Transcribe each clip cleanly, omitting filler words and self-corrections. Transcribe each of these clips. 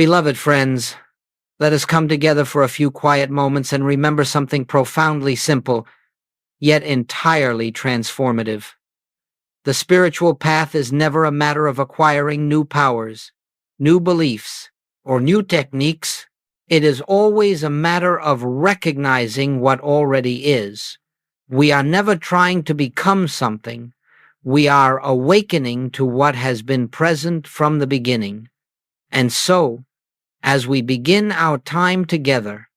Beloved friends, let us come together for a few quiet moments and remember something profoundly simple, yet entirely transformative. The spiritual path is never a matter of acquiring new powers, new beliefs, or new techniques. It is always a matter of recognizing what already is. We are never trying to become something. We are awakening to what has been present from the beginning. And so, as we begin our time together,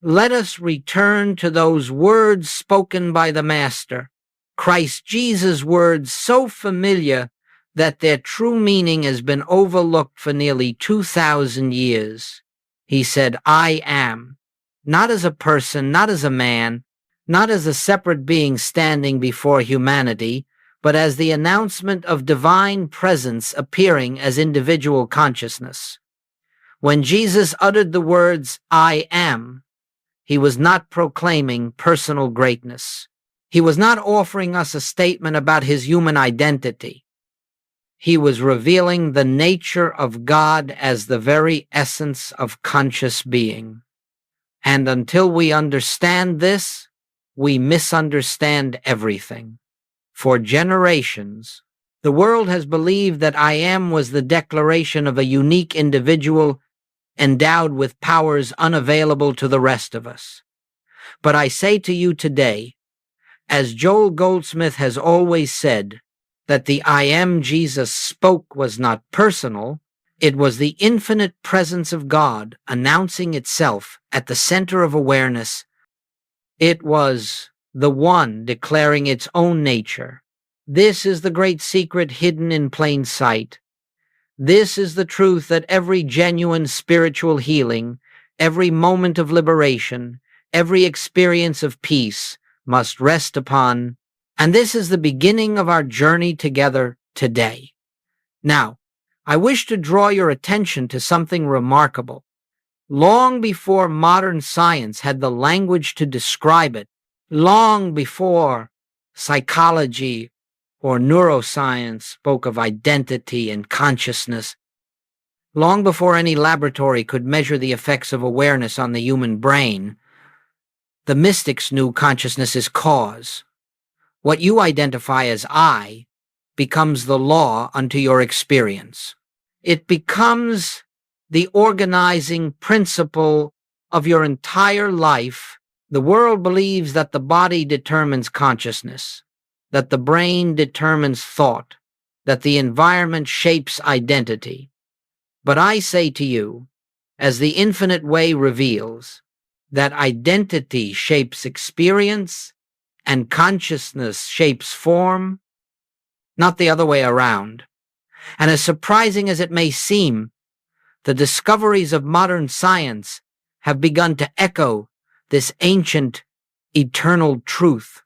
let us return to those words spoken by the Master, Christ Jesus' words so familiar that their true meaning has been overlooked for nearly 2,000 years. He said, I am, not as a person, not as a man, not as a separate being standing before humanity, but as the announcement of divine presence appearing as individual consciousness. When Jesus uttered the words, I am, he was not proclaiming personal greatness. He was not offering us a statement about his human identity. He was revealing the nature of God as the very essence of conscious being. And until we understand this, we misunderstand everything. For generations, the world has believed that I am was the declaration of a unique individual endowed with powers unavailable to the rest of us. But I say to you today, as Joel Goldsmith has always said, that the I am Jesus spoke was not personal, it was the infinite presence of God announcing itself at the center of awareness. It was the one declaring its own nature. This is the great secret hidden in plain sight. This is the truth that every genuine spiritual healing, every moment of liberation, every experience of peace must rest upon, and this is the beginning of our journey together today. Now, I wish to draw your attention to something remarkable. Long before modern science had the language to describe it, long before psychology or neuroscience spoke of identity and consciousness, long before any laboratory could measure the effects of awareness on the human brain, the mystics knew consciousness is cause. What you identify as I becomes the law unto your experience. It becomes the organizing principle of your entire life. The world believes that the body determines consciousness, that the brain determines thought, that the environment shapes identity. But I say to you, as the infinite way reveals, that identity shapes experience and consciousness shapes form, not the other way around. And as surprising as it may seem, the discoveries of modern science have begun to echo this ancient, eternal truth.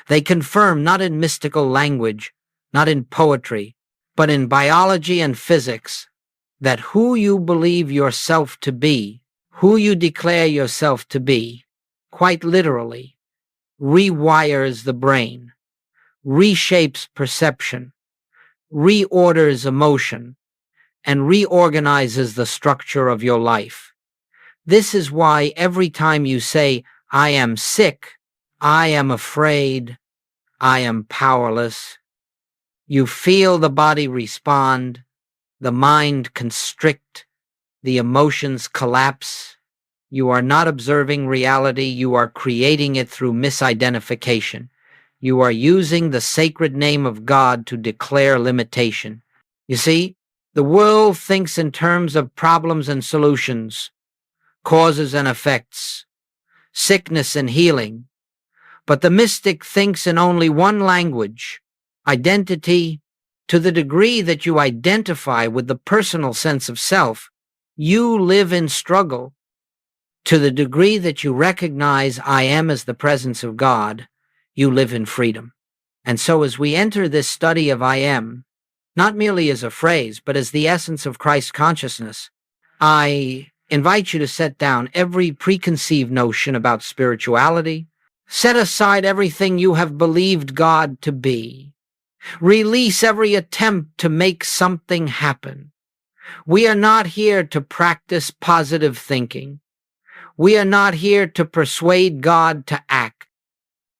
They confirm, not in mystical language, not in poetry, but in biology and physics, that who you believe yourself to be, who you declare yourself to be, quite literally, rewires the brain, reshapes perception, reorders emotion, and reorganizes the structure of your life. This is why every time you say, I am sick, I am afraid, I am powerless, you feel the body respond, the mind constrict, the emotions collapse. You are not observing reality, you are creating it through misidentification. You are using the sacred name of God to declare limitation. You see, the world thinks in terms of problems and solutions, causes and effects, sickness and healing. But the mystic thinks in only one language, identity. To the degree that you identify with the personal sense of self, you live in struggle. To the degree that you recognize I am as the presence of God, you live in freedom. And so as we enter this study of I am, not merely as a phrase, but as the essence of Christ consciousness, I invite you to set down every preconceived notion about spirituality. Set aside everything you have believed God to be. Release every attempt to make something happen. We are not here to practice positive thinking. We are not here to persuade God to act.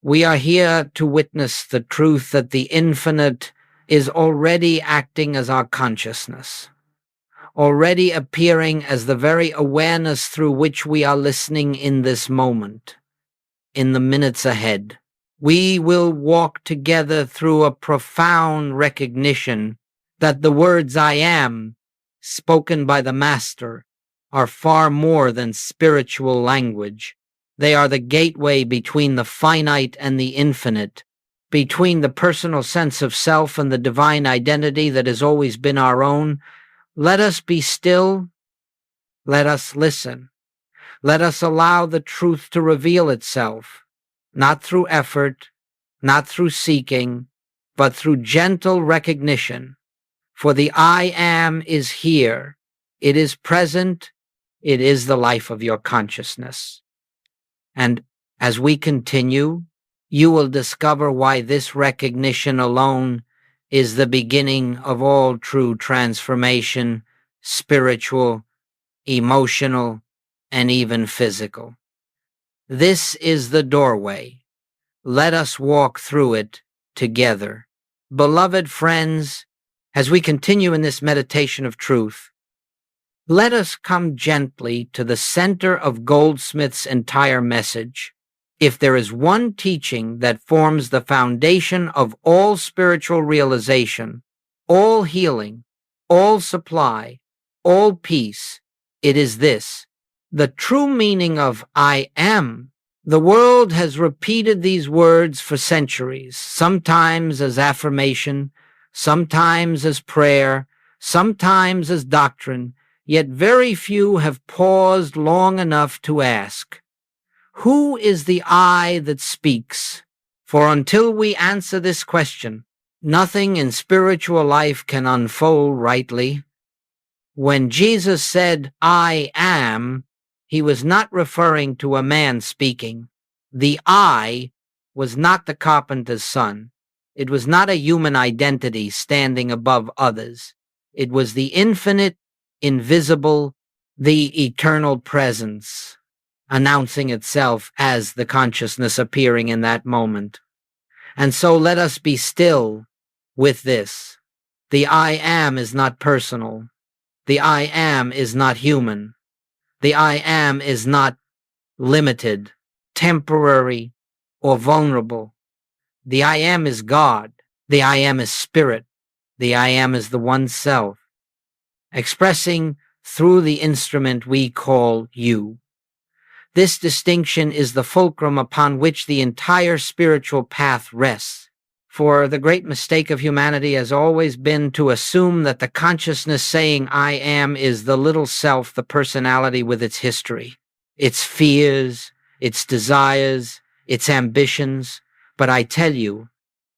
We are here to witness the truth that the infinite is already acting as our consciousness, already appearing as the very awareness through which we are listening in this moment, in the minutes ahead. We will walk together through a profound recognition that the words I am, spoken by the Master, are far more than spiritual language. They are the gateway between the finite and the infinite, between the personal sense of self and the divine identity that has always been our own. Let us be still. Let us listen. Let us allow the truth to reveal itself, not through effort, not through seeking, but through gentle recognition. For the I am is here. It is present. It is the life of your consciousness. And as we continue, you will discover why this recognition alone is the beginning of all true transformation, spiritual, emotional, and even physical. This is the doorway. Let us walk through it together. Beloved friends, as we continue in this meditation of truth, let us come gently to the center of Goldsmith's entire message. If there is one teaching that forms the foundation of all spiritual realization, all healing, all supply, all peace, it is this: the true meaning of I am. The world has repeated these words for centuries, sometimes as affirmation, sometimes as prayer, sometimes as doctrine, yet very few have paused long enough to ask, who is the I that speaks? For until we answer this question, nothing in spiritual life can unfold rightly. When Jesus said, I am, he was not referring to a man speaking. The I was not the carpenter's son. It was not a human identity standing above others. It was the infinite, invisible, the eternal presence, announcing itself as the consciousness appearing in that moment. And so let us be still with this. The I am is not personal. The I am is not human. The I am is not limited, temporary, or vulnerable. The I am is God. The I am is spirit. The I am is the one self, expressing through the instrument we call you. This distinction is the fulcrum upon which the entire spiritual path rests. For the great mistake of humanity has always been to assume that the consciousness saying I am is the little self, the personality with its history, its fears, its desires, its ambitions. But I tell you,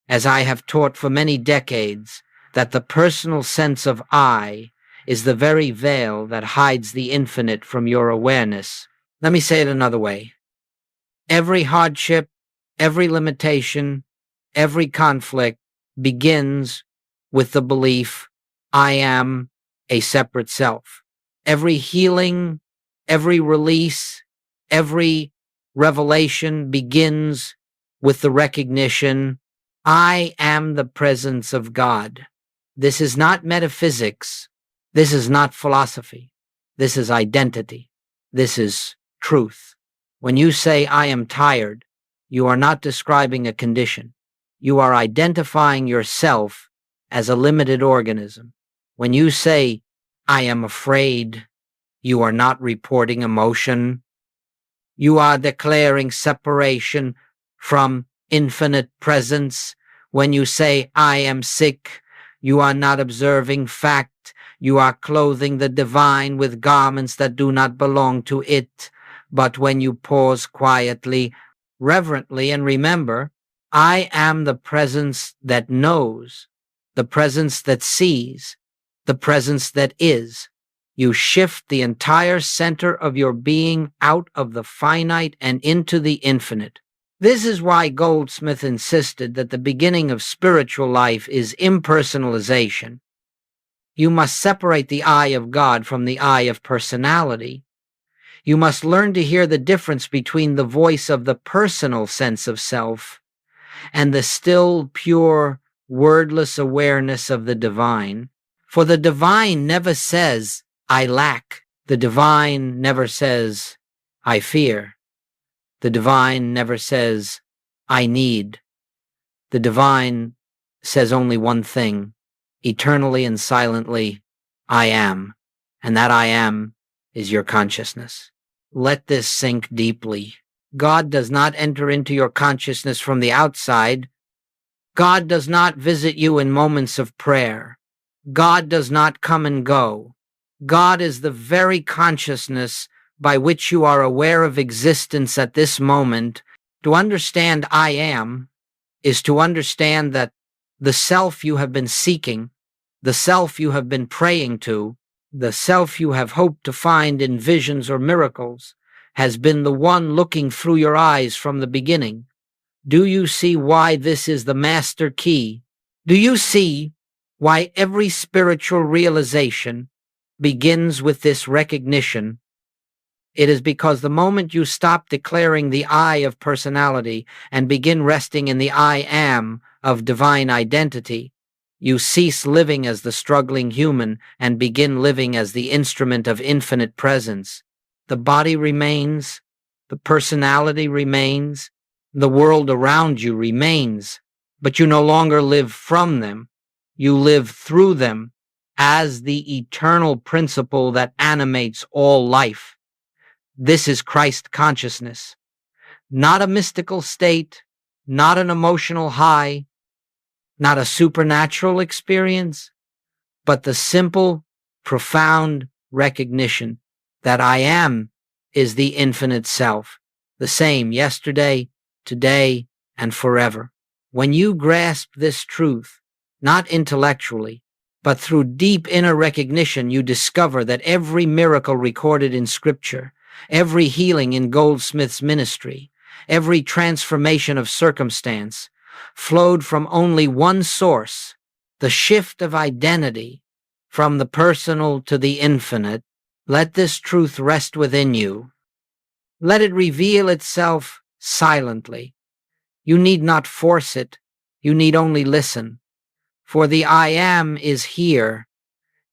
as I have taught for many decades, that the personal sense of I is the very veil that hides the infinite from your awareness. Let me say it another way. Every hardship, every limitation, every conflict begins with the belief, I am a separate self. Every healing, every release, every revelation begins with the recognition, I am the presence of God. This is not metaphysics. This is not philosophy. This is identity. This is truth. When you say, I am tired, you are not describing a condition. You are identifying yourself as a limited organism. When you say, I am afraid, you are not reporting emotion. You are declaring separation from infinite presence. When you say, I am sick, you are not observing fact. You are clothing the divine with garments that do not belong to it. But when you pause quietly, reverently, and remember, I am the presence that knows, the presence that sees, the presence that is, you shift the entire center of your being out of the finite and into the infinite. This is why Goldsmith insisted that the beginning of spiritual life is impersonalization. You must separate the I of God from the I of personality. You must learn to hear the difference between the voice of the personal sense of self and the still, pure, wordless awareness of the divine. For the divine never says, I lack. The divine never says, I fear. The divine never says, I need. The divine says only one thing, eternally and silently, I am. And that I am is your consciousness. Let this sink deeply. God does not enter into your consciousness from the outside. God does not visit you in moments of prayer. God does not come and go. God is the very consciousness by which you are aware of existence at this moment. To understand I am is to understand that the self you have been seeking, the self you have been praying to, the self you have hoped to find in visions or miracles, has been the one looking through your eyes from the beginning. Do you see why this is the master key? Do you see why every spiritual realization begins with this recognition? It is because the moment you stop declaring the I of personality and begin resting in the I am of divine identity, you cease living as the struggling human and begin living as the instrument of infinite presence. The body remains, the personality remains, the world around you remains, but you no longer live from them. You live through them as the eternal principle that animates all life. This is Christ consciousness, not a mystical state, not an emotional high, not a supernatural experience, but the simple, profound recognition that I am is the infinite self, the same yesterday, today, and forever. When you grasp this truth, not intellectually, but through deep inner recognition, you discover that every miracle recorded in Scripture, every healing in Goldsmith's ministry, every transformation of circumstance flowed from only one source, the shift of identity from the personal to the infinite. Let this truth rest within you. Let it reveal itself silently. You need not force it. You need only listen. For the I am is here.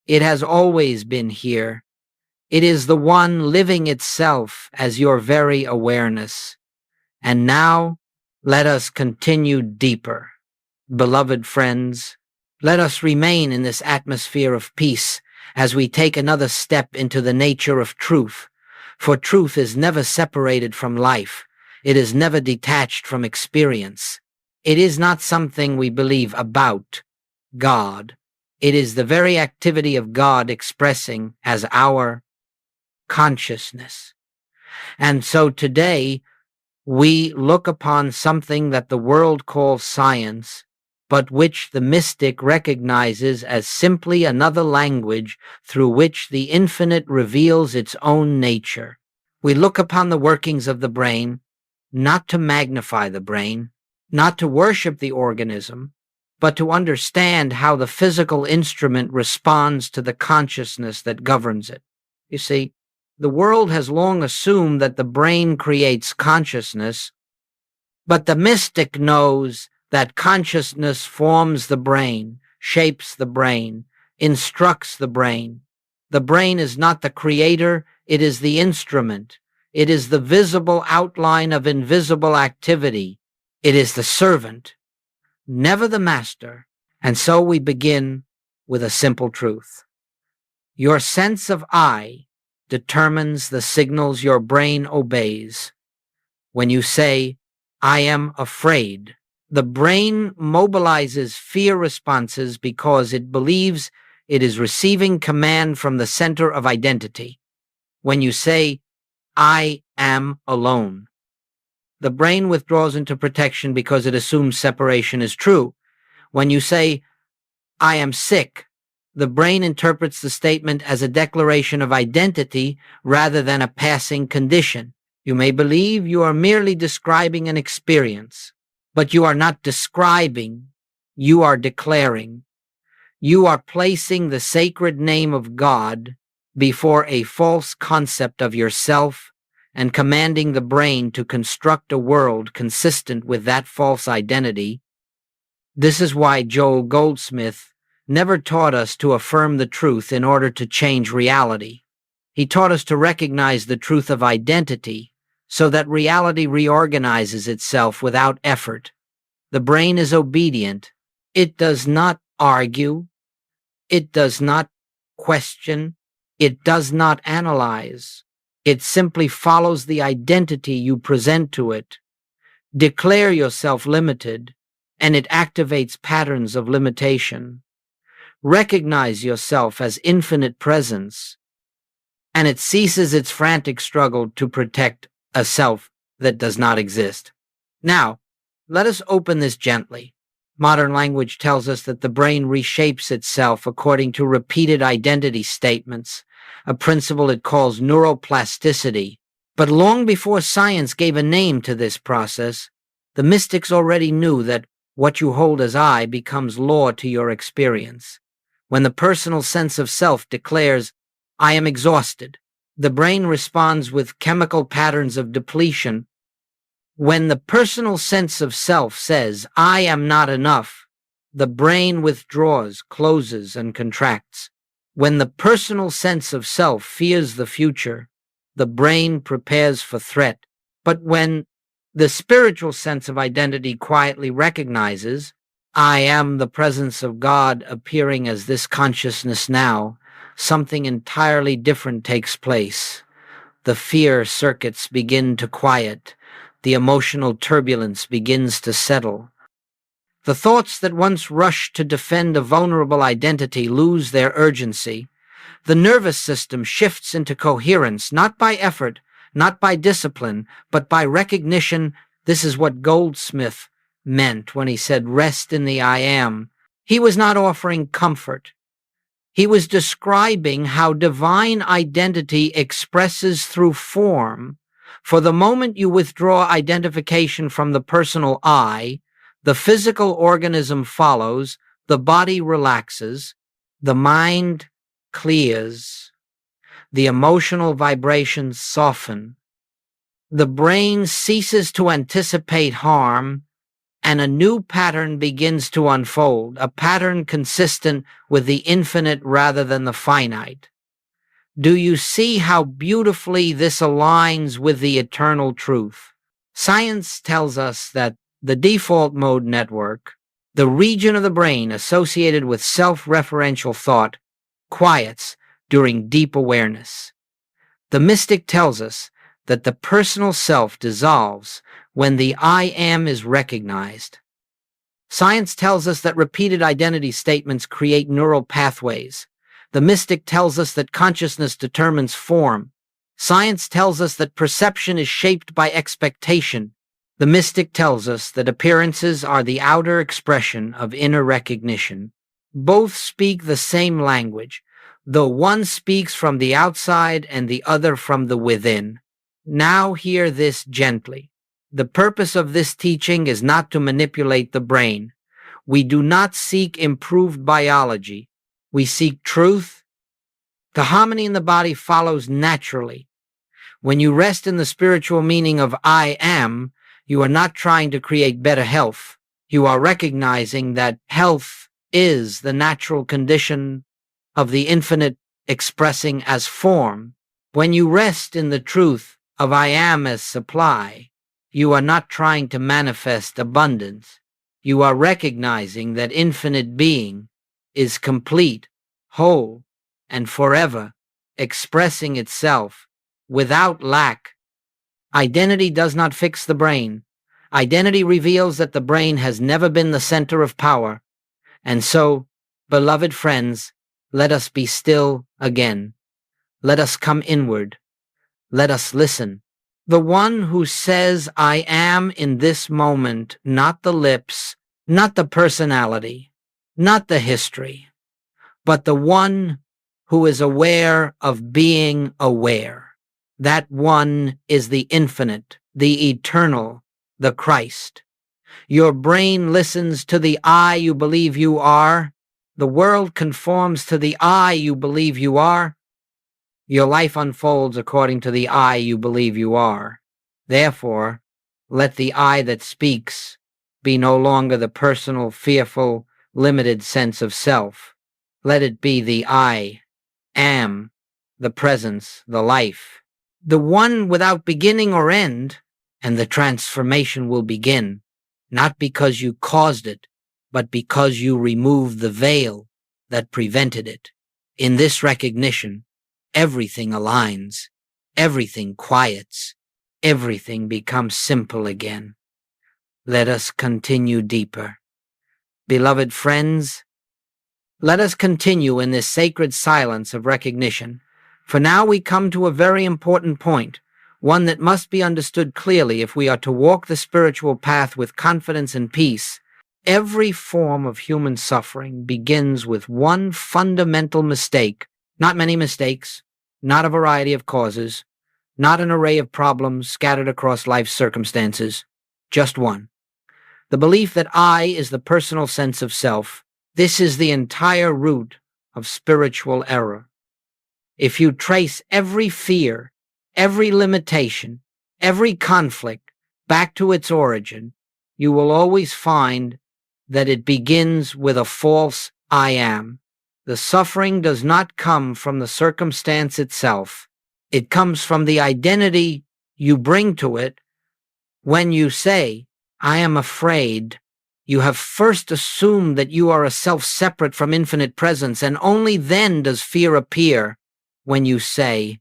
It has always been here. It is the one living itself as your very awareness. And now, let us continue deeper. Beloved friends, let us remain in this atmosphere of peace as we take another step into the nature of truth. For truth is never separated from life. It is never detached from experience. It is not something we believe about God. It is the very activity of God expressing as our consciousness. And so today, we look upon something that the world calls science, but which the mystic recognizes as simply another language through which the infinite reveals its own nature. We look upon the workings of the brain, not to magnify the brain, not to worship the organism, but to understand how the physical instrument responds to the consciousness that governs it. You see, the world has long assumed that the brain creates consciousness, but the mystic knows that consciousness forms the brain, shapes the brain, instructs the brain. The brain is not the creator, it is the instrument. It is the visible outline of invisible activity. It is the servant, never the master. And so we begin with a simple truth. Your sense of I determines the signals your brain obeys. When you say, I am afraid, the brain mobilizes fear responses because it believes it is receiving command from the center of identity. When you say, I am alone, the brain withdraws into protection because it assumes separation is true. When you say, I am sick, the brain interprets the statement as a declaration of identity rather than a passing condition. You may believe you are merely describing an experience, but you are not describing, you are declaring. You are placing the sacred name of God before a false concept of yourself and commanding the brain to construct a world consistent with that false identity. This is why Joel Goldsmith never taught us to affirm the truth in order to change reality. He taught us to recognize the truth of identity so that reality reorganizes itself without effort. The brain is obedient. It does not argue. It does not question. It does not analyze. It simply follows the identity you present to it. Declare yourself limited, and it activates patterns of limitation. Recognize yourself as infinite presence, and it ceases its frantic struggle to protect a self that does not exist. Now, let us open this gently. Modern language tells us that the brain reshapes itself according to repeated identity statements, a principle it calls neuroplasticity. But long before science gave a name to this process, the mystics already knew that what you hold as I becomes law to your experience. When the personal sense of self declares, I am exhausted, the brain responds with chemical patterns of depletion. When the personal sense of self says, I am not enough, the brain withdraws, closes, and contracts. When the personal sense of self fears the future, the brain prepares for threat. But when the spiritual sense of identity quietly recognizes, I am the presence of God appearing as this consciousness now, something entirely different takes place. The fear circuits begin to quiet. The emotional turbulence begins to settle. The thoughts that once rushed to defend a vulnerable identity lose their urgency. The nervous system shifts into coherence, not by effort, not by discipline, but by recognition. This is what Goldsmith meant when he said, rest in the I am. He was not offering comfort. He was describing how divine identity expresses through form. For the moment you withdraw identification from the personal I, the physical organism follows, the body relaxes, the mind clears, the emotional vibrations soften, the brain ceases to anticipate harm, and a new pattern begins to unfold, a pattern consistent with the infinite rather than the finite. Do you see how beautifully this aligns with the eternal truth? Science tells us that the default mode network, the region of the brain associated with self-referential thought, quiets during deep awareness. The mystic tells us that the personal self dissolves when the I am is recognized. Science tells us that repeated identity statements create neural pathways. The mystic tells us that consciousness determines form. Science tells us that perception is shaped by expectation. The mystic tells us that appearances are the outer expression of inner recognition. Both speak the same language, though one speaks from the outside and the other from the within. Now hear this gently. The purpose of this teaching is not to manipulate the brain. We do not seek improved biology. We seek truth. The harmony in the body follows naturally. When you rest in the spiritual meaning of I am, you are not trying to create better health. You are recognizing that health is the natural condition of the infinite expressing as form. When you rest in the truth of I am as supply, you are not trying to manifest abundance. You are recognizing that infinite being is complete, whole, and forever expressing itself without lack. Identity does not fix the brain. Identity reveals that the brain has never been the center of power. And so, beloved friends, let us be still again. Let us come inward. Let us listen. The one who says, I am in this moment, not the lips, not the personality, not the history, but the one who is aware of being aware. That one is the infinite, the eternal, the Christ. Your brain listens to the I you believe you are, The world conforms to the I you believe you are. Your life unfolds according to the I you believe you are. Therefore, let the I that speaks be no longer the personal, fearful, limited sense of self. Let it be the I am, the presence, the life, the one without beginning or end, and the transformation will begin, not because you caused it, but because you removed the veil that prevented it. In this recognition, everything aligns, everything quiets, everything becomes simple again. Let us continue deeper. Beloved friends, let us continue in this sacred silence of recognition, for now we come to a very important point, one that must be understood clearly if we are to walk the spiritual path with confidence and peace. Every form of human suffering begins with one fundamental mistake, not many mistakes, not a variety of causes, not an array of problems scattered across life's circumstances, just one. The belief that I is the personal sense of self. This is the entire root of spiritual error. If you trace every fear, every limitation, every conflict back to its origin, you will always find that it begins with a false I am. The suffering does not come from the circumstance itself. It comes from the identity you bring to it. When you say, I am afraid, you have first assumed that you are a self separate from infinite presence, and only then does fear appear. When you say,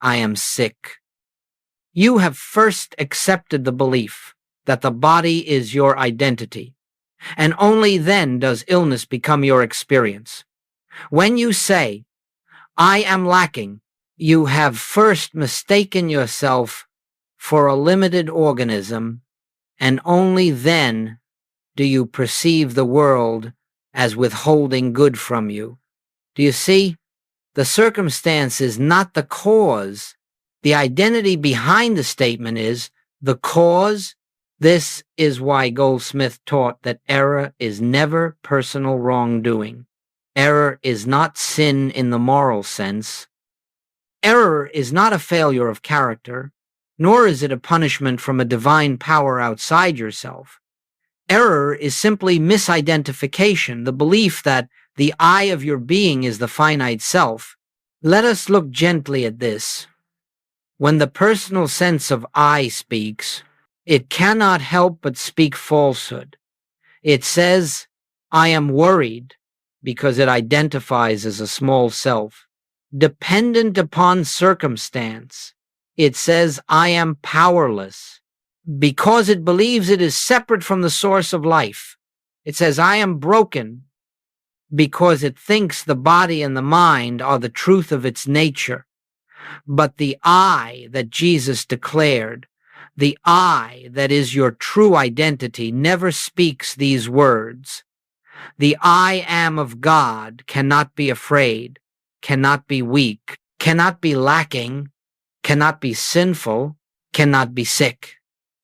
I am sick, you have first accepted the belief that the body is your identity, and only then does illness become your experience. When you say, I am lacking, you have first mistaken yourself for a limited organism, and only then do you perceive the world as withholding good from you. Do you see? The circumstance is not the cause. The identity behind the statement is the cause. This is why Goldsmith taught that error is never personal wrongdoing. Error is not sin in the moral sense. Error is not a failure of character, nor is it a punishment from a divine power outside yourself. Error is simply misidentification, the belief that the I of your being is the finite self. Let us look gently at this. When the personal sense of I speaks, it cannot help but speak falsehood. It says, I am worried, because it identifies as a small self. Dependent upon circumstance, it says, I am powerless, because it believes it is separate from the source of life. It says, I am broken, because it thinks the body and the mind are the truth of its nature. But the I that Jesus declared, the I that is your true identity, never speaks these words. The I am of God cannot be afraid, cannot be weak, cannot be lacking, cannot be sinful, cannot be sick.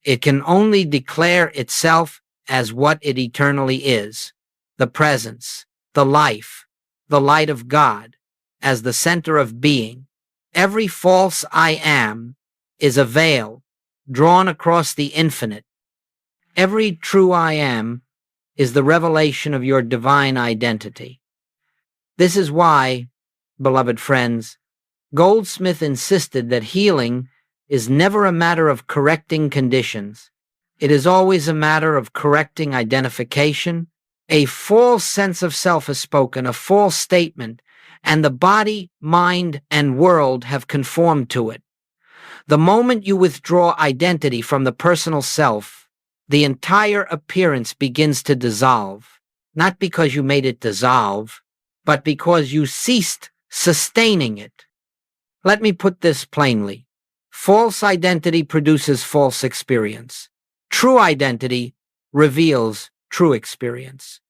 It can only declare itself as what it eternally is, the presence, the life, the light of God, as the center of being. Every false I am is a veil drawn across the infinite. Every true I am is the revelation of your divine identity. This is why, beloved friends, Goldsmith insisted that healing is never a matter of correcting conditions. It is always a matter of correcting identification. A false sense of self is spoken, a false statement, and the body, mind, and world have conformed to it. The moment you withdraw identity from the personal self, the entire appearance begins to dissolve, not because you made it dissolve, but because you ceased sustaining it. Let me put this plainly. False identity produces false experience. True identity reveals true experience.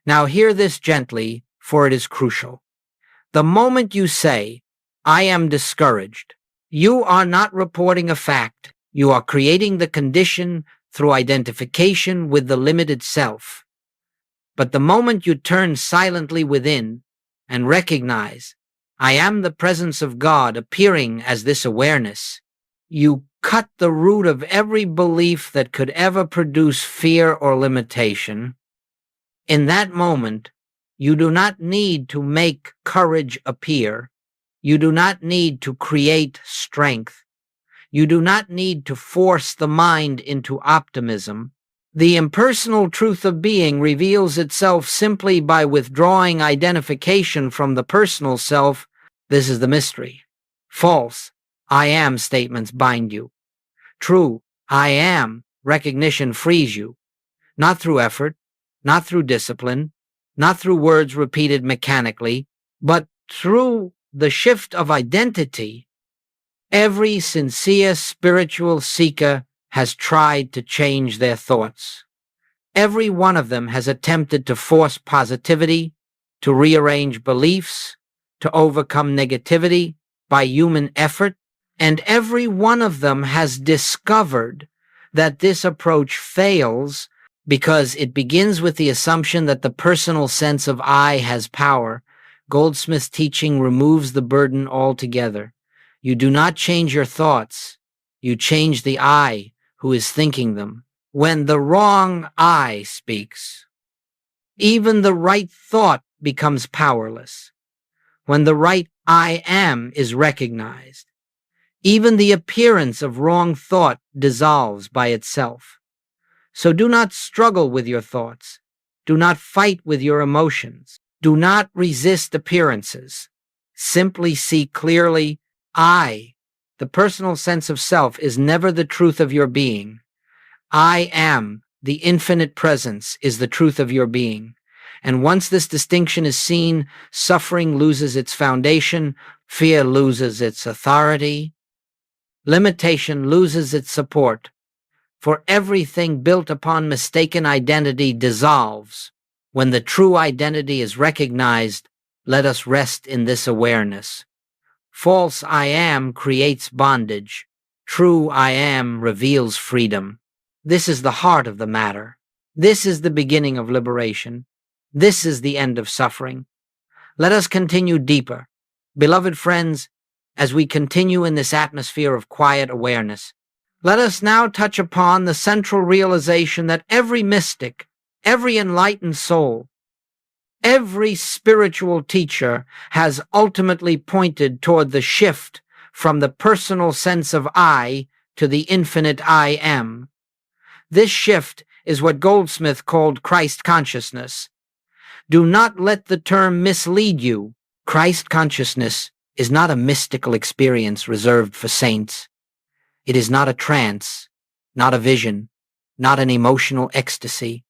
Now hear this gently, for it is crucial. The moment you say, I am discouraged, you are not reporting a fact. You are creating the condition through identification with the limited self. But the moment you turn silently within and recognize, I am the presence of God appearing as this awareness, you cut the root of every belief that could ever produce fear or limitation. In that moment, you do not need to make courage appear. You do not need to create strength. You do not need to force the mind into optimism. The impersonal truth of being reveals itself simply by withdrawing identification from the personal self. This is the mystery. False, I am statements bind you. True, I am recognition frees you. Not through effort, not through discipline, not through words repeated mechanically, but through the shift of identity. Every sincere spiritual seeker has tried to change their thoughts. Every one of them has attempted to force positivity, to rearrange beliefs, to overcome negativity by human effort, and every one of them has discovered that this approach fails because it begins with the assumption that the personal sense of I has power. Goldsmith's teaching removes the burden altogether. You do not change your thoughts. You change the I who is thinking them. When the wrong I speaks, even the right thought becomes powerless. When the right I am is recognized, even the appearance of wrong thought dissolves by itself. So do not struggle with your thoughts. Do not fight with your emotions. Do not resist appearances. Simply see clearly, I, the personal sense of self, is never the truth of your being. I am, the infinite presence, is the truth of your being. And once this distinction is seen, suffering loses its foundation, fear loses its authority, limitation loses its support. For everything built upon mistaken identity dissolves. When the true identity is recognized, let us rest in this awareness. False I am creates bondage. True I am reveals freedom. This is the heart of the matter. This is the beginning of liberation. This is the end of suffering. Let us continue deeper. Beloved friends, as we continue in this atmosphere of quiet awareness, let us now touch upon the central realization that every mystic, every enlightened soul, every spiritual teacher has ultimately pointed toward the shift from the personal sense of I to the infinite I am. This shift is what Goldsmith called Christ consciousness. Do not let the term mislead you. Christ consciousness is not a mystical experience reserved for saints. It is not a trance, not a vision, not an emotional ecstasy.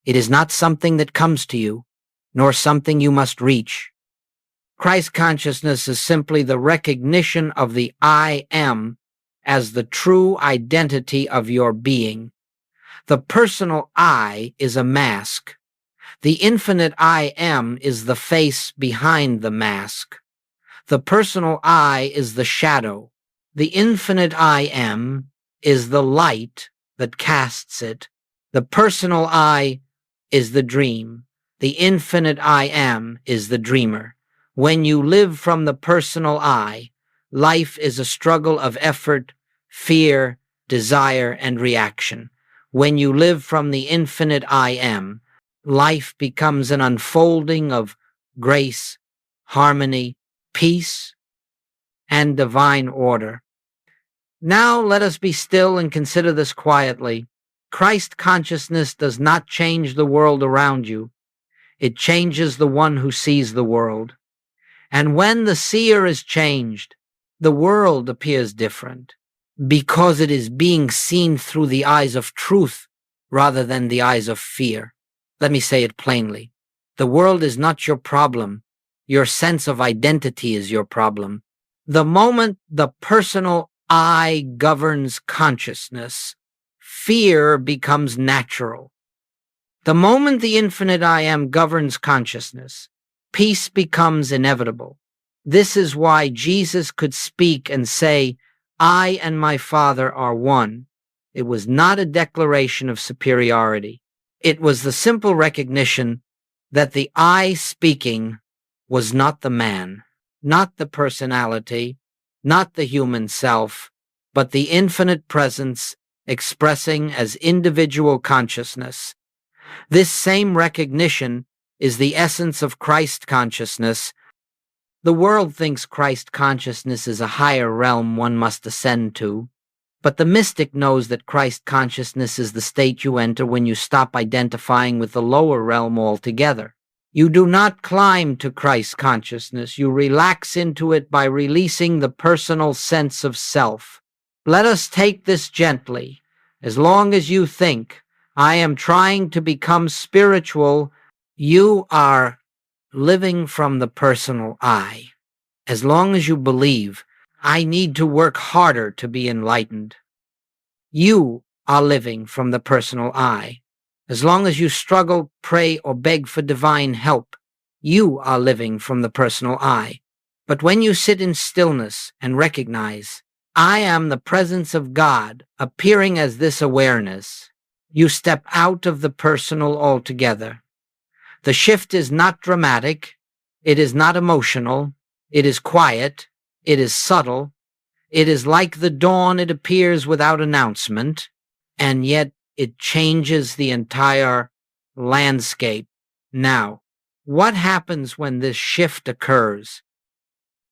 It is not something that comes to you, nor something you must reach. Christ consciousness is simply the recognition of the I am as the true identity of your being. The personal I is a mask. The infinite I am is the face behind the mask. The personal I is the shadow. The infinite I am is the light that casts it. The personal I is the dream. The infinite I am is the dreamer. When you live from the personal I, life is a struggle of effort, fear, desire, and reaction. When you live from the infinite I am, life becomes an unfolding of grace, harmony, peace, and divine order. Now let us be still and consider this quietly. Christ consciousness does not change the world around you. It changes the one who sees the world. And when the seer is changed, the world appears different, because it is being seen through the eyes of truth rather than the eyes of fear. Let me say it plainly. The world is not your problem. Your sense of identity is your problem. The moment the personal I governs consciousness, fear becomes natural. The moment the infinite I am governs consciousness, peace becomes inevitable. This is why Jesus could speak and say, I and my Father are one. It was not a declaration of superiority. It was the simple recognition that the I speaking was not the man, not the personality, not the human self, but the infinite presence expressing as individual consciousness. This same recognition is the essence of Christ consciousness. The world thinks Christ consciousness is a higher realm one must ascend to, but the mystic knows that Christ consciousness is the state you enter when you stop identifying with the lower realm altogether. You do not climb to Christ consciousness, you relax into it by releasing the personal sense of self. Let us take this gently. As long as you think, I am trying to become spiritual, you are living from the personal I. As long as you believe, I need to work harder to be enlightened, you are living from the personal I. As long as you struggle, pray, or beg for divine help, you are living from the personal I. But when you sit in stillness and recognize, I am the presence of God appearing as this awareness, you step out of the personal altogether. The shift is not dramatic, it is not emotional, it is quiet, it is subtle, it is like the dawn, it appears without announcement, and yet it changes the entire landscape. Now, what happens when this shift occurs?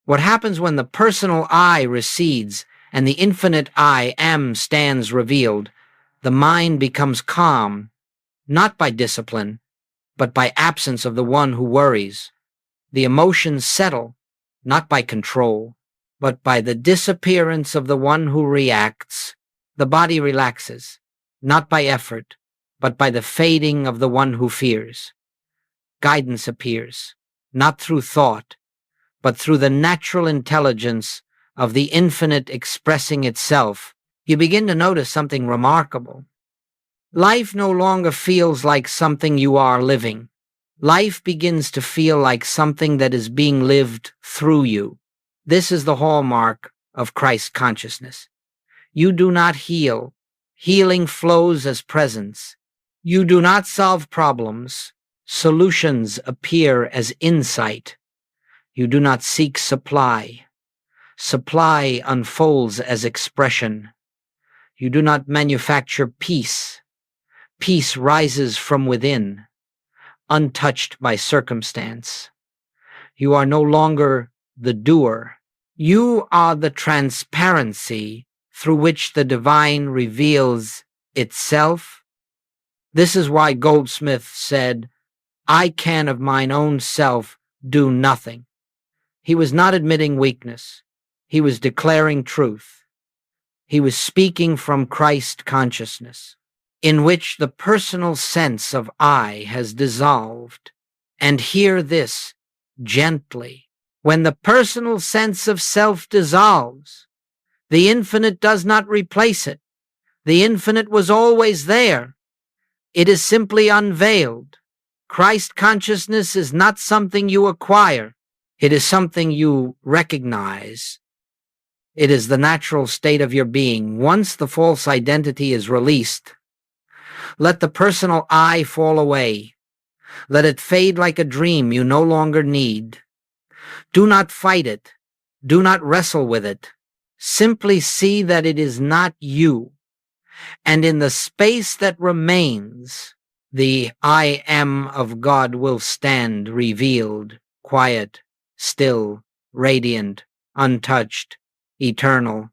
What happens when the personal I recedes and the infinite I am stands revealed? The mind becomes calm, not by discipline, but by absence of the one who worries. The emotions settle, not by control, but by the disappearance of the one who reacts. The body relaxes, not by effort, but by the fading of the one who fears. Guidance appears, not through thought, but through the natural intelligence of the infinite expressing itself. You begin to notice something remarkable. Life no longer feels like something you are living. Life begins to feel like something that is being lived through you. This is the hallmark of Christ consciousness. You do not heal. Healing flows as presence. You do not solve problems. Solutions appear as insight. You do not seek supply. Supply unfolds as expression. You do not manufacture peace. Peace rises from within, untouched by circumstance. You are no longer the doer. You are the transparency through which the divine reveals itself. This is why Goldsmith said, I can of mine own self do nothing. He was not admitting weakness. He was declaring truth. He was speaking from Christ consciousness, in which the personal sense of I has dissolved. And hear this gently. When the personal sense of self dissolves, the infinite does not replace it. The infinite was always there. It is simply unveiled. Christ consciousness is not something you acquire. It is something you recognize. It is the natural state of your being. Once the false identity is released, let the personal I fall away. Let it fade like a dream you no longer need. Do not fight it. Do not wrestle with it. Simply see that it is not you. And in the space that remains, the I am of God will stand revealed, quiet, still, radiant, untouched, eternal.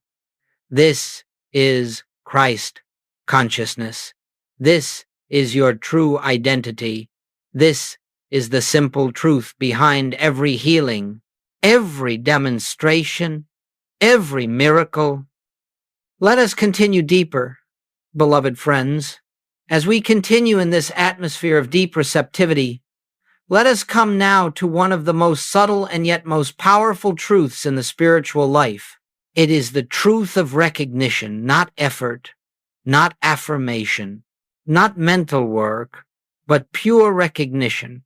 This is Christ consciousness. This is your true identity. This is the simple truth behind every healing, every demonstration, every miracle. Let us continue deeper, beloved friends. As we continue in this atmosphere of deep receptivity, let us come now to one of the most subtle and yet most powerful truths in the spiritual life. It is the truth of recognition, not effort, not affirmation, not mental work, but pure recognition.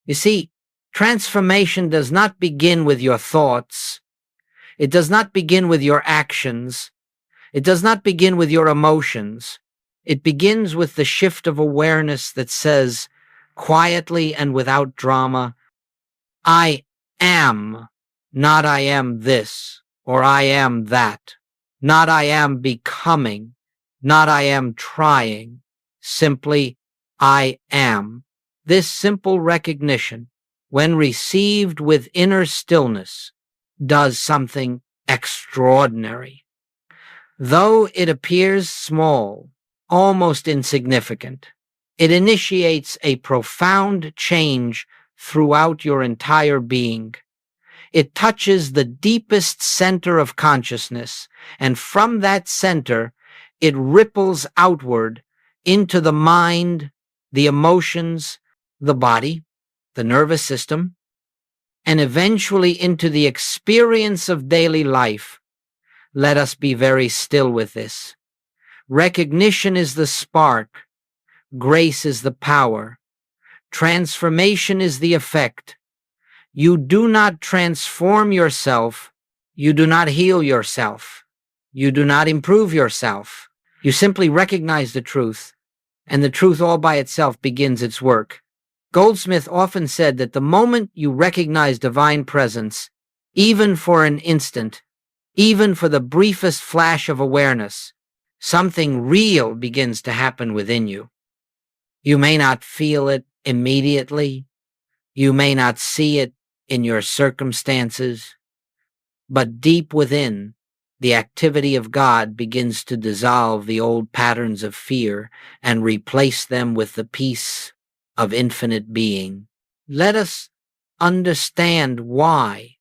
You see, transformation does not begin with your thoughts. It does not begin with your actions. It does not begin with your emotions. It begins with the shift of awareness that says, quietly and without drama, I am, not I am this, or I am that, not I am becoming, not I am trying, simply I am. This simple recognition, when received with inner stillness, does something extraordinary. Though it appears small, almost insignificant, it initiates a profound change throughout your entire being. It touches the deepest center of consciousness, and from that center, it ripples outward into the mind, the emotions, the body, the nervous system, and eventually into the experience of daily life. Let us be very still with this. Recognition is the spark. Grace is the power. Transformation is the effect. You do not transform yourself. You do not heal yourself. You do not improve yourself. You simply recognize the truth, and the truth all by itself begins its work. Goldsmith often said that the moment you recognize divine presence, even for an instant, even for the briefest flash of awareness, something real begins to happen within you. You may not feel it immediately. You may not see it in your circumstances, but deep within, the activity of God begins to dissolve the old patterns of fear and replace them with the peace of infinite being. Let us understand why,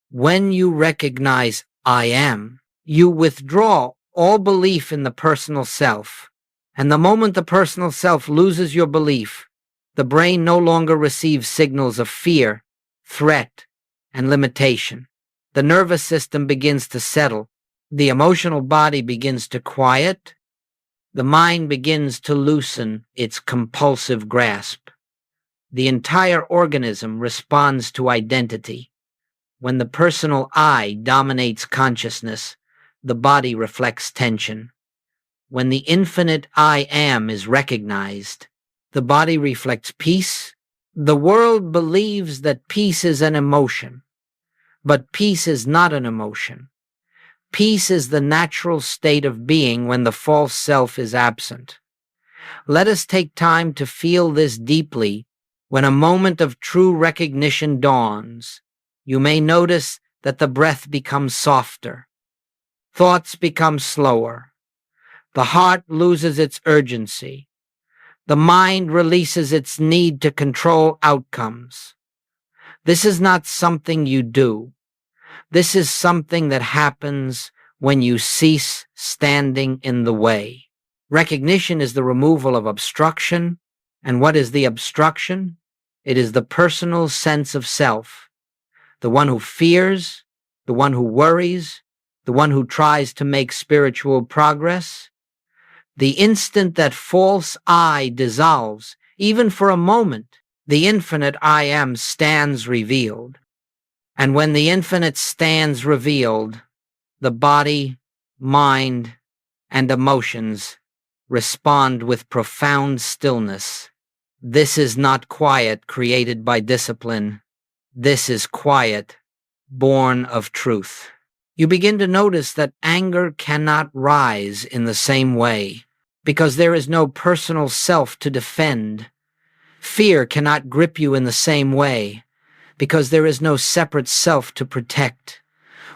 when you recognize I am, you withdraw all belief in the personal self. And the moment the personal self loses your belief, the brain no longer receives signals of fear, threat, and limitation. The nervous system begins to settle. The emotional body begins to quiet. The mind begins to loosen its compulsive grasp. The entire organism responds to identity. When the personal I dominates consciousness, the body reflects tension. When the infinite I am is recognized, the body reflects peace. The world believes that peace is an emotion, but peace is not an emotion. Peace is the natural state of being when the false self is absent. Let us take time to feel this deeply when a moment of true recognition dawns. You may notice that the breath becomes softer. Thoughts become slower. The heart loses its urgency. The mind releases its need to control outcomes. This is not something you do. This is something that happens when you cease standing in the way. Recognition is the removal of obstruction. And what is the obstruction? It is the personal sense of self. The one who fears, the one who worries, the one who tries to make spiritual progress. The instant that false I dissolves, even for a moment, the infinite I am stands revealed. And when the infinite stands revealed, the body, mind, and emotions respond with profound stillness. This is not quiet created by discipline. This is quiet born of truth. You begin to notice that anger cannot rise in the same way because there is no personal self to defend. Fear cannot grip you in the same way because there is no separate self to protect.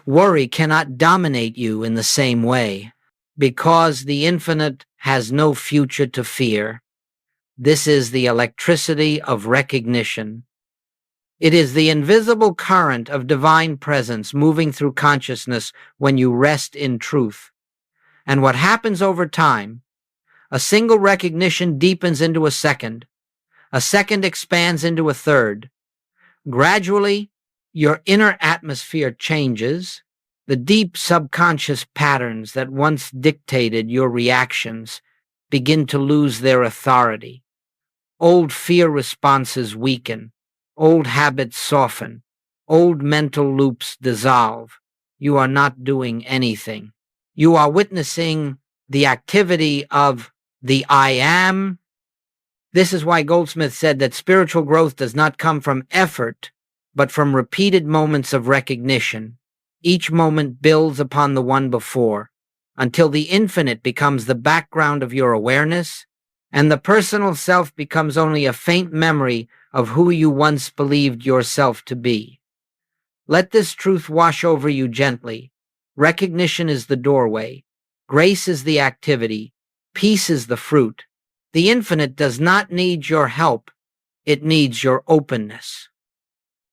Worry cannot dominate you in the same way because the infinite has no future to fear. This is the electricity of recognition. It is the invisible current of divine presence moving through consciousness when you rest in truth. And what happens over time? A single recognition deepens into a second expands into a third. Gradually, your inner atmosphere changes. The deep subconscious patterns that once dictated your reactions begin to lose their authority. Old fear responses weaken. Old habits soften. Old mental loops dissolve. You are not doing anything. You are witnessing the activity of the I am. This is why Goldsmith said that spiritual growth does not come from effort, but from repeated moments of recognition. Each moment builds upon the one before, until the infinite becomes the background of your awareness, and the personal self becomes only a faint memory of who you once believed yourself to be. Let this truth wash over you gently. Recognition is the doorway. Grace is the activity. Peace is the fruit. The infinite does not need your help. It needs your openness.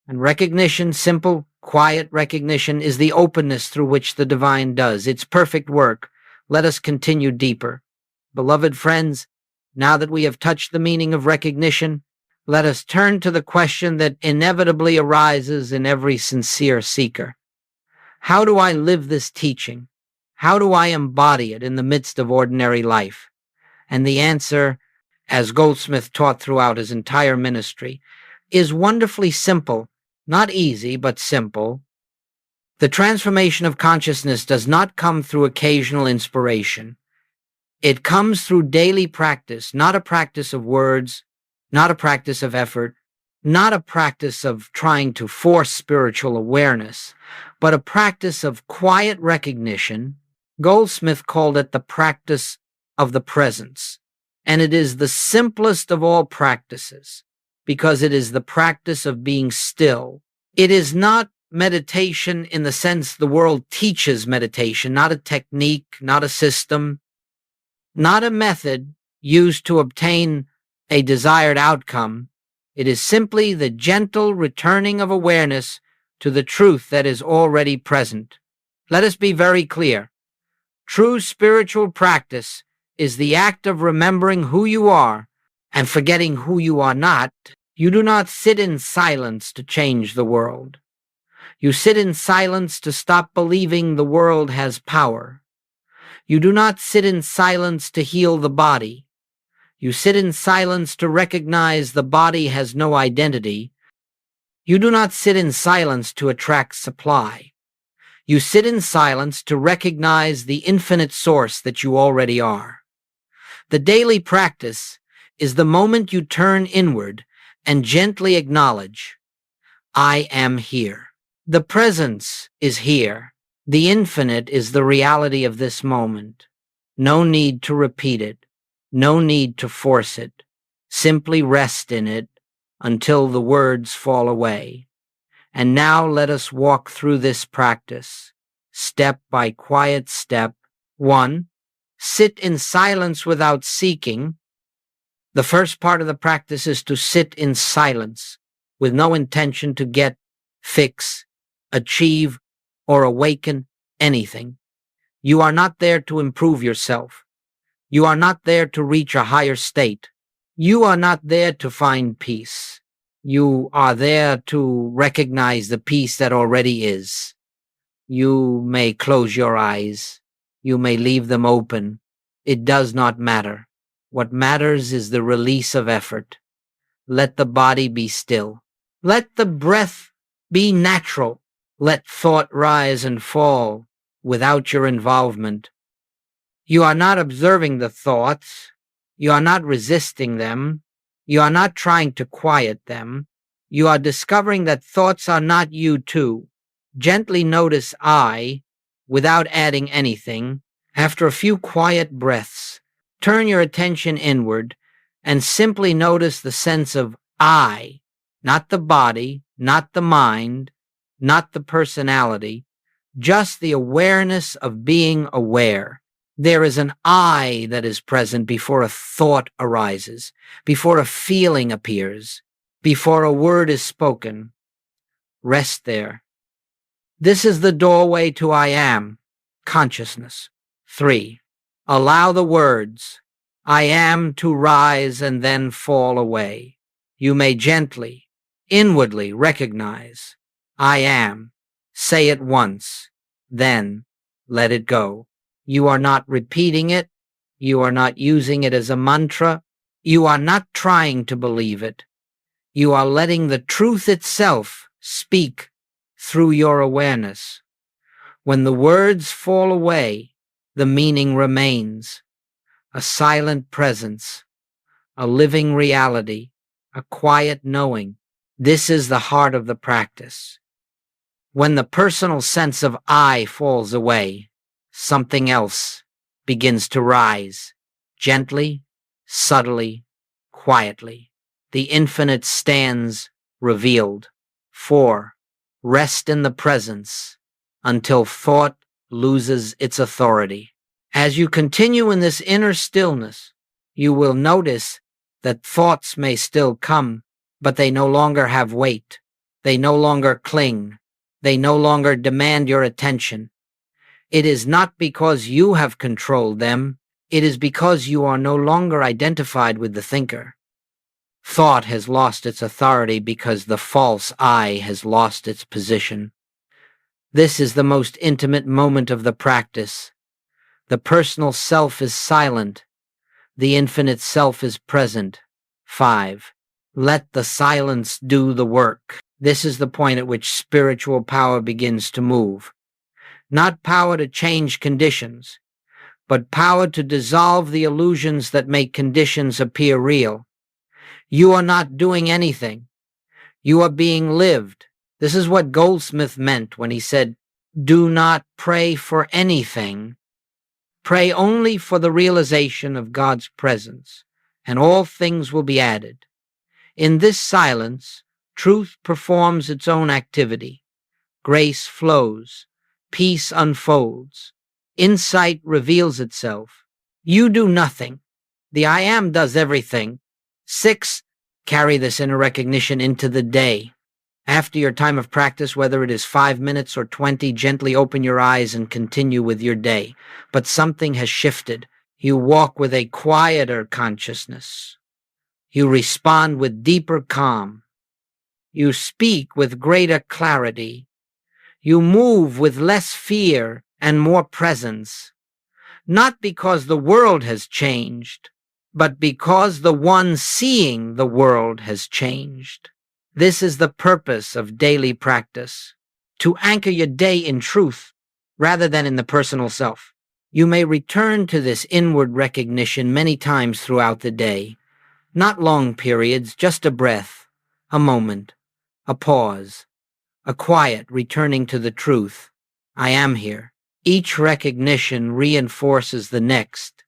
And recognition, simple, quiet recognition, is the openness through which the divine does its perfect work. Let us continue deeper. Beloved friends, now that we have touched the meaning of recognition, let us turn to the question that inevitably arises in every sincere seeker. How do I live this teaching? How do I embody it in the midst of ordinary life? And the answer, as Goldsmith taught throughout his entire ministry, is wonderfully simple, not easy, but simple. The transformation of consciousness does not come through occasional inspiration. It comes through daily practice, not a practice of words, not a practice of effort, not a practice of trying to force spiritual awareness, but a practice of quiet recognition. Goldsmith called it the practice of the presence, and it is the simplest of all practices, because it is the practice of being still. It is not meditation in the sense the world teaches meditation, not a technique, not a system, not a method used to obtain a desired outcome. It is simply the gentle returning of awareness to the truth that is already present. Let us be very clear. True spiritual practice is the act of remembering who you are and forgetting who you are not. You do not sit in silence to change the world. You sit in silence to stop believing the world has power. You do not sit in silence to heal the body. You sit in silence to recognize the body has no identity. You do not sit in silence to attract supply. You sit in silence to recognize the infinite source that you already are. The daily practice is the moment you turn inward and gently acknowledge, I am here. The presence is here. The infinite is the reality of this moment. No need to repeat it. No need to force it. Simply rest in it until the words fall away. And now let us walk through this practice, step by quiet step. 1. Sit in silence without seeking. The first part of the practice is to sit in silence with no intention to get, fix, achieve, or awaken anything. You are not there to improve yourself. You are not there to reach a higher state. You are not there to find peace. You are there to recognize the peace that already is. You may close your eyes. You may leave them open. It does not matter. What matters is the release of effort. Let the body be still. Let the breath be natural. Let thought rise and fall without your involvement. You are not observing the thoughts. You are not resisting them. You are not trying to quiet them. You are discovering that thoughts are not you too. Gently notice I, without adding anything. After a few quiet breaths, turn your attention inward and simply notice the sense of I, not the body, not the mind, not the personality, just the awareness of being aware. There is an I that is present before a thought arises, before a feeling appears, before a word is spoken. Rest there. This is the doorway to I am, consciousness. 3. Allow the words, I am, to rise and then fall away. You may gently, inwardly recognize, I am. Say it once, then let it go. You are not repeating it. You are not using it as a mantra. You are not trying to believe it. You are letting the truth itself speak through your awareness. When the words fall away, the meaning remains. a silent presence, a living reality, a quiet knowing. This is the heart of the practice. When the personal sense of I falls away, something else begins to rise, gently, subtly, quietly. The infinite stands revealed. 4. Rest in the presence until thought loses its authority. As you continue in this inner stillness, you will notice that thoughts may still come, but they no longer have weight. They no longer cling. They no longer demand your attention. It is not because you have controlled them. It is because you are no longer identified with the thinker. Thought has lost its authority because the false I has lost its position. This is the most intimate moment of the practice. The personal self is silent. The infinite self is present. 5. Let the silence do the work. This is the point at which spiritual power begins to move. Not power to change conditions, but power to dissolve the illusions that make conditions appear real. You are not doing anything. You are being lived. This is what Goldsmith meant when he said, "Do not pray for anything. Pray only for the realization of God's presence, and all things will be added." In this silence, truth performs its own activity. Grace flows. Peace unfolds. Insight reveals itself. You do nothing. The I Am does everything. 6. Carry this inner recognition into the day. After your time of practice, whether it is 5 minutes or 20, gently open your eyes and continue with your day. But something has shifted. You walk with a quieter consciousness. You respond with deeper calm. You speak with greater clarity. You move with less fear and more presence. Not because the world has changed, but because the one seeing the world has changed. This is the purpose of daily practice, to anchor your day in truth rather than in the personal self. You may return to this inward recognition many times throughout the day. Not long periods, just a breath, a moment, a pause, a quiet returning to the truth. I am here. Each recognition reinforces the next.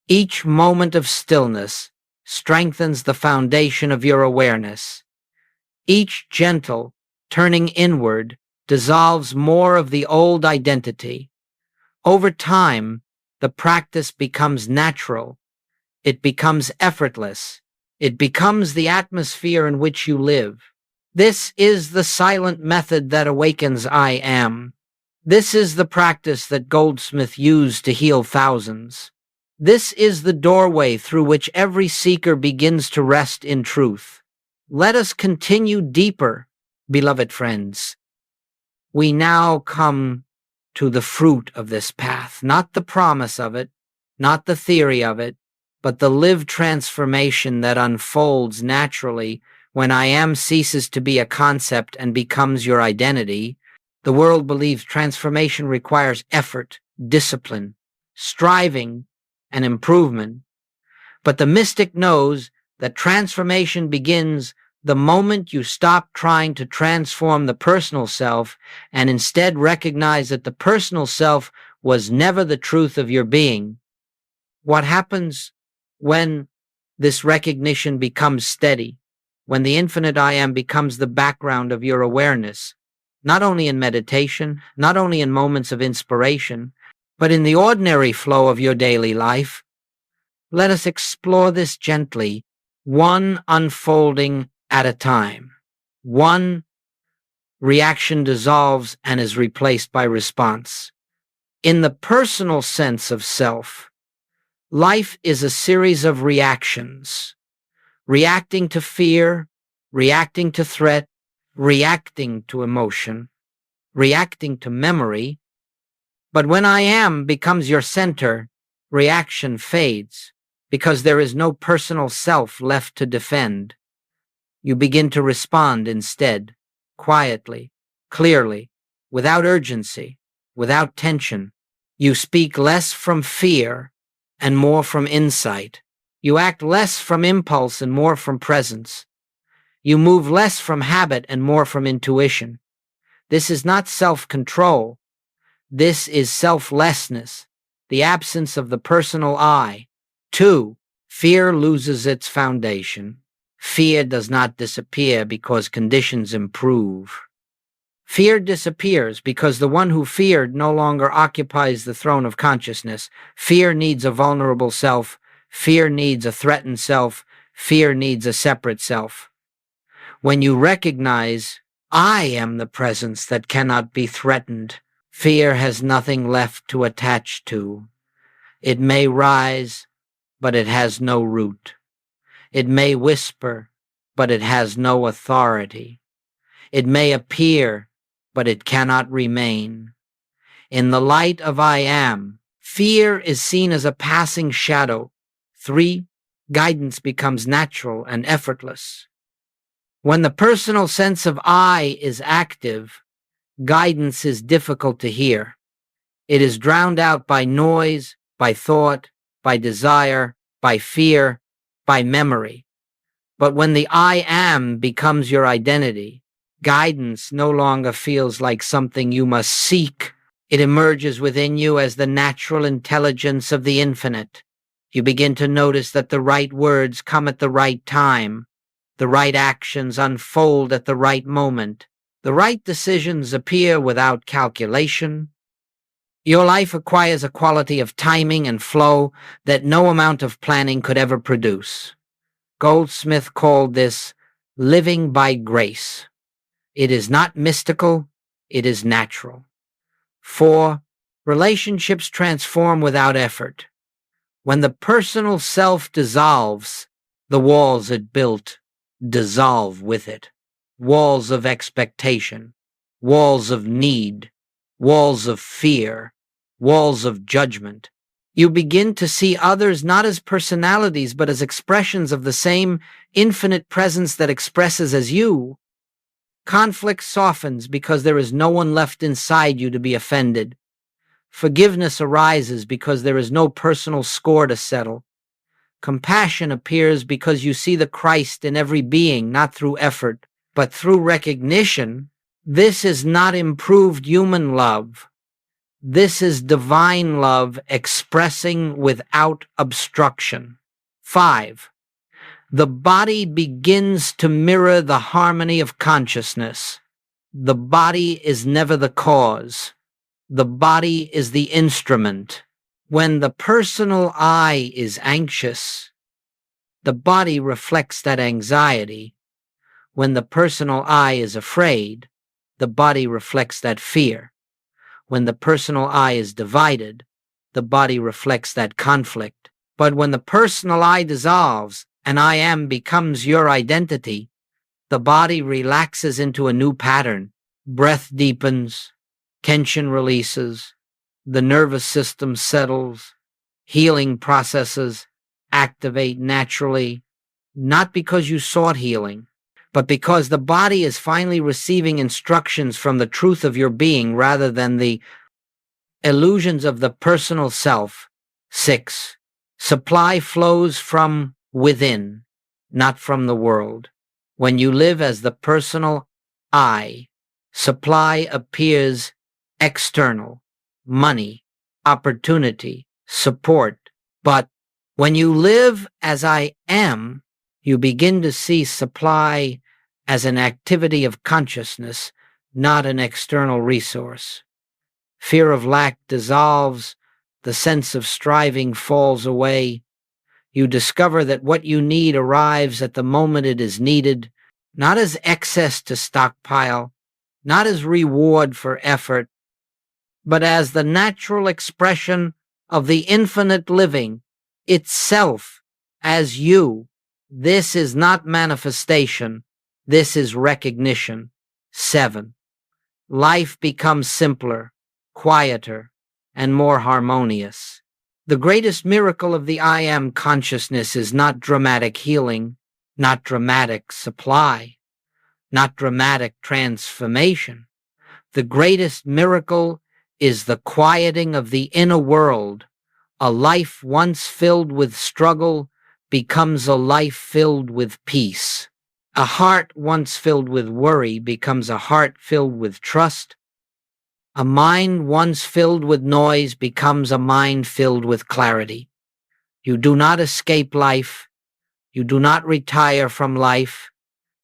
Each moment of stillness strengthens the foundation of your awareness. Each gentle turning inward dissolves more of the old identity. Over time, the practice becomes natural. It becomes effortless. It becomes the atmosphere in which you live. This is the silent method that awakens I Am. This is the practice that Goldsmith used to heal thousands. This is the doorway through which every seeker begins to rest in truth. Let us continue deeper, beloved friends. We now come to the fruit of this path, not the promise of it, not the theory of it, but the lived transformation that unfolds naturally when I Am ceases to be a concept and becomes your identity. The world believes transformation requires effort, discipline, striving, and improvement. But the mystic knows that transformation begins the moment you stop trying to transform the personal self and instead recognize that the personal self was never the truth of your being. What happens when this recognition becomes steady, when the infinite I Am becomes the background of your awareness, not only in meditation, not only in moments of inspiration, but in the ordinary flow of your daily life? Let us explore this gently, one unfolding at a time. One reaction dissolves and is replaced by response. In the personal sense of self, life is a series of reactions. Reacting to fear, reacting to threat, reacting to emotion, reacting to memory. But when I Am becomes your center, reaction fades because there is no personal self left to defend. You begin to respond instead, quietly, clearly, without urgency, without tension. You speak less from fear and more from insight. You act less from impulse and more from presence. You move less from habit and more from intuition. This is not self-control. This is selflessness, the absence of the personal I. 2. Fear loses its foundation. Fear does not disappear because conditions improve. Fear disappears because the one who feared no longer occupies the throne of consciousness. Fear needs a vulnerable self. Fear needs a threatened self. Fear needs a separate self. When you recognize, I am the presence that cannot be threatened, fear has nothing left to attach to. It may rise, but it has no root. It may whisper, but it has no authority. It may appear, but it cannot remain. In the light of I am, fear is seen as a passing shadow. 3. Guidance becomes natural and effortless. When the personal sense of I is active, guidance is difficult to hear. It is drowned out by noise, by thought, by desire, by fear, by memory. But when the I am becomes your identity, guidance no longer feels like something you must seek. It emerges within you as the natural intelligence of the infinite. You begin to notice that the right words come at the right time. The right actions unfold at the right moment. The right decisions appear without calculation. Your life acquires a quality of timing and flow that no amount of planning could ever produce. Goldsmith called this living by grace. It is not mystical, it is natural. 4. Relationships transform without effort. When the personal self dissolves, the walls it built dissolve with it. Walls of expectation, walls of need, walls of fear, walls of judgment. You begin to see others not as personalities, but as expressions of the same infinite presence that expresses as you. Conflict softens because there is no one left inside you to be offended. Forgiveness arises because there is no personal score to settle. Compassion appears because you see the Christ in every being, not through effort, but through recognition. This is not improved human love. This is divine love expressing without obstruction. 5. The body begins to mirror the harmony of consciousness. The body is never the cause. The body is the instrument. When the personal I is anxious, the body reflects that anxiety. When the personal I is afraid, the body reflects that fear. When the personal I is divided, the body reflects that conflict. But when the personal I dissolves and I am becomes your identity, the body relaxes into a new pattern. Breath deepens, tension releases, the nervous system settles, healing processes activate naturally, not because you sought healing, but because the body is finally receiving instructions from the truth of your being rather than the illusions of the personal self. 6. Supply flows from within, not from the world. When you live as the personal I, supply appears external, money, opportunity, support. But when you live as I am, you begin to see supply as an activity of consciousness, not an external resource. Fear of lack dissolves, the sense of striving falls away. You discover that what you need arrives at the moment it is needed, not as excess to stockpile, not as reward for effort, but as the natural expression of the infinite living itself as you. This is not manifestation. This is recognition. 7. Life becomes simpler, quieter, and more harmonious. The greatest miracle of the I am consciousness is not dramatic healing, not dramatic supply, not dramatic transformation. The greatest miracle is the quieting of the inner world A life once filled with struggle becomes a life filled with peace. A heart once filled with worry becomes a heart filled with trust. A mind once filled with noise becomes a mind filled with clarity. You do not escape life. You do not retire from life.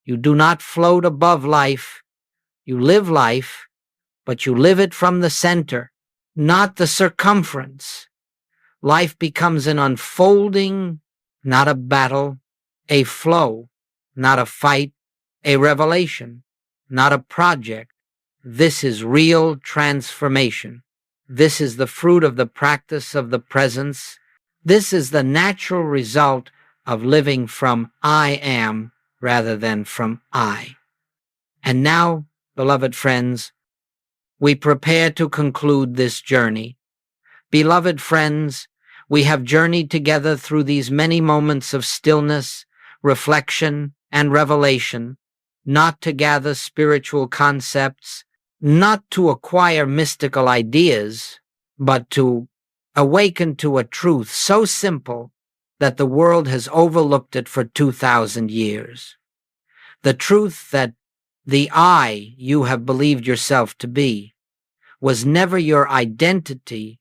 You do not float above life. You live life, but you live it from the center, not the circumference. Life becomes an unfolding, not a battle, a flow, not a fight, a revelation, not a project. This is real transformation. This is the fruit of the practice of the presence. This is the natural result of living from I am rather than from I. And now, beloved friends, we prepare to conclude this journey. Beloved friends, we have journeyed together through these many moments of stillness, reflection, and revelation, not to gather spiritual concepts, not to acquire mystical ideas, but to awaken to a truth so simple that the world has overlooked it for 2,000 years. The truth that the I you have believed yourself to be was never your identity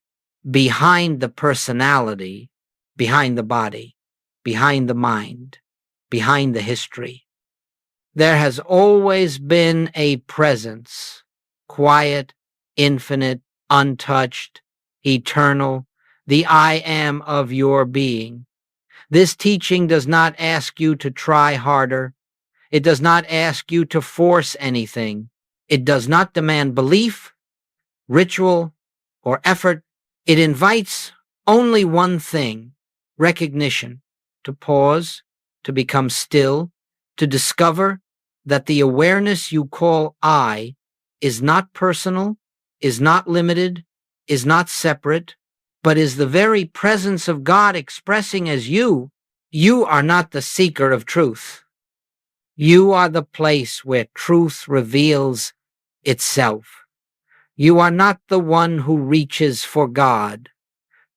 behind the personality, behind the body, behind the mind, behind the history. There has always been a presence, quiet, infinite, untouched, eternal, the I am of your being. This teaching does not ask you to try harder. It does not ask you to force anything. It does not demand belief, ritual, or effort. It invites only one thing: recognition, to pause, to become still, to discover that the awareness you call I is not personal, is not limited, is not separate, but is the very presence of God expressing as you. You are not the seeker of truth. You are the place where truth reveals itself. You are not the one who reaches for God.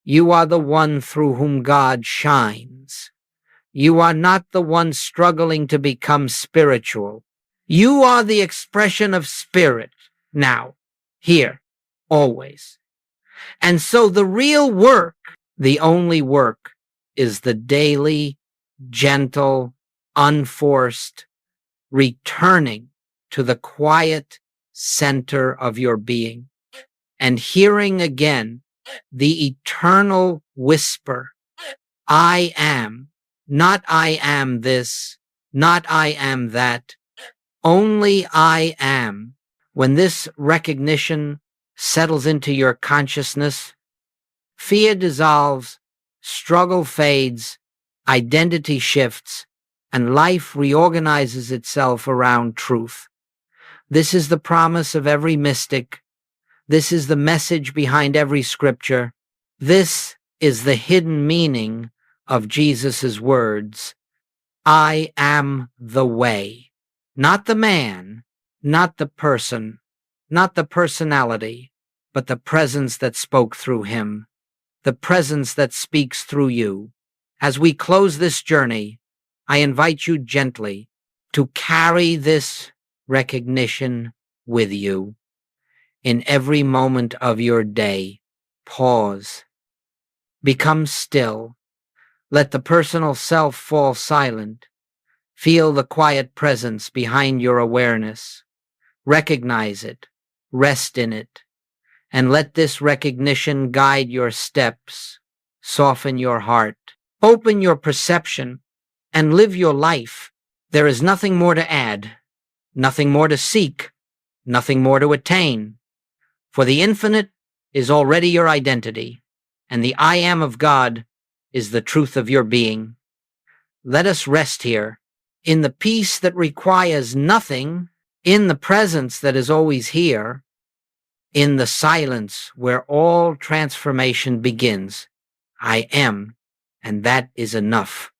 You are the one through whom God shines. You are not the one struggling to become spiritual. You are the expression of spirit, now, here, always. And so the real work, the only work, is the daily, gentle, unforced returning to the quiet center of your being and hearing again the eternal whisper, I am, not I am this, not I am that, only I am. When this recognition settles into your consciousness, fear dissolves, struggle fades, identity shifts, and life reorganizes itself around truth. This is the promise of every mystic. This is the message behind every scripture. This is the hidden meaning of Jesus' words. I am the way. Not the man, not the person, not the personality, but the presence that spoke through him, the presence that speaks through you. As we close this journey, I invite you gently to carry this recognition with you. In every moment of your day, pause. Become still. Let the personal self fall silent. Feel the quiet presence behind your awareness. Recognize it. Rest in it. And let this recognition guide your steps. Soften your heart. Open your perception and live your life. There is nothing more to add, nothing more to seek, nothing more to attain. For the infinite is already your identity, and the I am of God is the truth of your being. Let us rest here, in the peace that requires nothing, in the presence that is always here, in the silence where all transformation begins. I am, and that is enough.